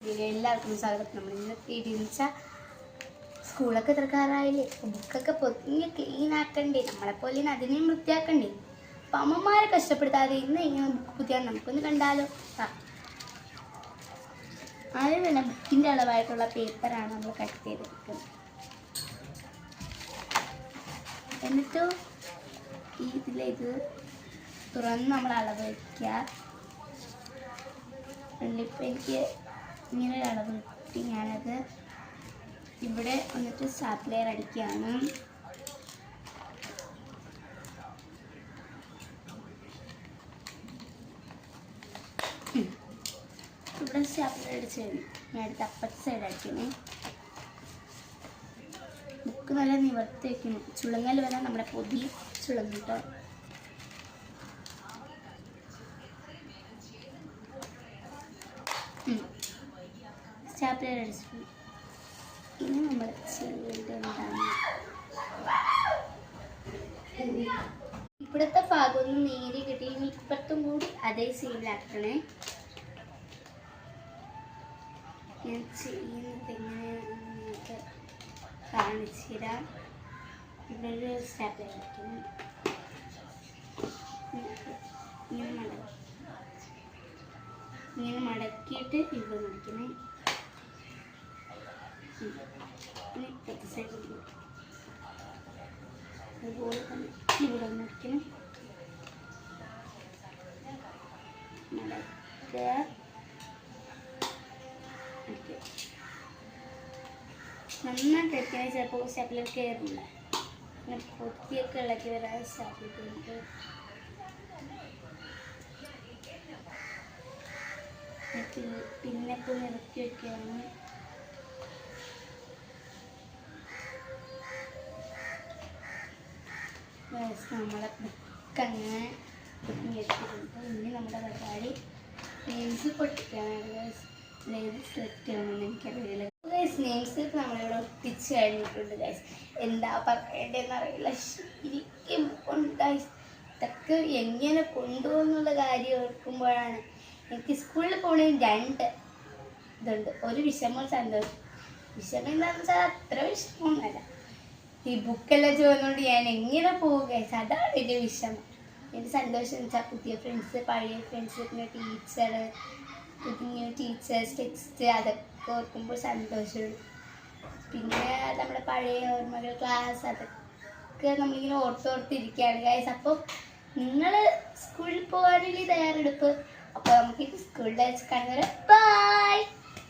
എല്ലാവർക്കും സ്വാഗതം. നമ്മൾ ഇന്നത്തെ വെച്ചാൽ സ്കൂളൊക്കെ തുറക്കാറായില്ലേ, ബുക്കൊക്കെ പൊതിഞ്ഞ് ക്ലീൻ ആക്കണ്ടേ, നമ്മളെപ്പോലെ അതിനെയും വൃത്തിയാക്കണ്ടേ. അപ്പം അമ്മമാരെ കഷ്ടപ്പെടുത്താതെ ഇന്ന് ഇങ്ങനെ ബുക്ക് പുതിയാൻ നമുക്കൊന്ന് കണ്ടാലോ. ആദ്യം തന്നെ ബുക്കിൻ്റെ അളവായിട്ടുള്ള പേപ്പറാണ് നമ്മൾ കട്ട് ചെയ്തെടുക്കുന്നത്. എന്നിട്ട് ഇത് തുറന്ന് നമ്മൾ അളവ് വയ്ക്കുക. ഇപ്പം എനിക്ക് ഇങ്ങനെ ഒരു അളവ് കിട്ടി. ഞാനത് ഇവിടെ വന്നിട്ട് സ്റ്റാപ്ലെയർ അടിക്കുകയാണ്. ഇവിടെ സ്റ്റാപ്ലെയർ അടിച്ച് കഴിഞ്ഞു. ഞാൻ അടുത്ത് അപ്പത്തെ സൈഡ് അടിക്കണേ. ബുക്ക് നല്ല നിവർത്തി വയ്ക്കണം. ചുളുങ്ങൽ വരാൻ നമ്മുടെ പൊതി ചുളുങ്ങിട്ടോ. സ്റ്റാപ്ലെയർ അടിച്ചു. ഇനി നമ്മൾ ചെയ്യേണ്ടത് എന്താണ്, ഇവിടുത്തെ ഭാഗം ഒന്ന് നേരി കിട്ടി. ഇനി ഇപ്പുറത്തും കൂടി അതേ സീനിലാക്കണേ. ഞാൻ ചെയ്യുന്നത് എങ്ങനെയാണെന്ന് കാണിച്ചു തരാം. ഇവിടെ ഒരു സ്റ്റാപ്ലെയർ അടിക്കണം. ഇങ്ങനെ മടക്കിയിട്ട് ഇവിടെ മുടിക്കണേ. ഇപ്പത്തെ സൈഡ് അതുപോലെ തന്നെ ഇവിടെ മുടിക്കണം. മടക്കുക. നന്നായിട്ട് എടുക്കാൻ ചിലപ്പോൾ സ്റ്റാപ്ലെയർ കയറില്ല. അങ്ങനെ പൊത്തിയൊക്കെ ഇളക്കി വരാൻ സാധിക്കുന്നുണ്ട്. പിന്നൊക്കെ നിറക്കി വയ്ക്കുകയാണ്. നമ്മളെ ബുക്ക് അങ്ങനെ വെച്ചിട്ടുണ്ട്. ഇനി നമ്മുടെ പരിപാടി നെയിംസ് പൊട്ടിക്കാനാണ്. ഏത് സെലക്ട് ചെയ്യണമെന്ന് എനിക്കറിയില്ല. നെയിംസ് നമ്മളിവിടെ ഒട്ടിച്ച് കഴിഞ്ഞിട്ടുണ്ട് ഗൈസ്. എന്താ പറയേണ്ടതെന്ന് അറിയില്ല. ശരിക്കും ഉണ്ട് ഗൈസ്. ഇതൊക്കെ എങ്ങനെ കൊണ്ടുപോകുന്നുള്ള കാര്യം ഓർക്കുമ്പോഴാണ് എനിക്ക് സ്കൂളിൽ പോകണമെങ്കിൽ രണ്ട് ഇതുണ്ട്. ഒരു വിഷമം സന്തോഷം. വിഷമം എന്താണെന്ന് വെച്ചാൽ അത്ര വിഷമമൊന്നുമല്ല. ഈ ബുക്കെല്ലാം ചോദിച്ചുകൊണ്ട് ഞാൻ എങ്ങനെ പോകുക, അതാണ് എൻ്റെ വിഷമം. എൻ്റെ സന്തോഷം എന്ന് വെച്ചാൽ പുതിയ ഫ്രണ്ട്സ്, പഴയ ഫ്രണ്ട്സ്, പിന്നെ ടീച്ചേഴ്സ് ടെക്സ്റ്റ് അതൊക്കെ ഓർക്കുമ്പോൾ സന്തോഷമുള്ളൂ. പിന്നെ നമ്മുടെ പഴയ ഓർമ്മകൾ, ക്ലാസ്, അതൊക്കെ നമ്മളിങ്ങനെ ഓർത്തോർത്തിരിക്കുകയാണ് ഗൈസ്. അപ്പോൾ നിങ്ങൾ സ്കൂളിൽ പോകാനുള്ള തയ്യാറെടുപ്പ്. അപ്പോൾ നമുക്ക് സ്കൂളിൽ വെച്ച് കാണുന്നവരെ ബൈ.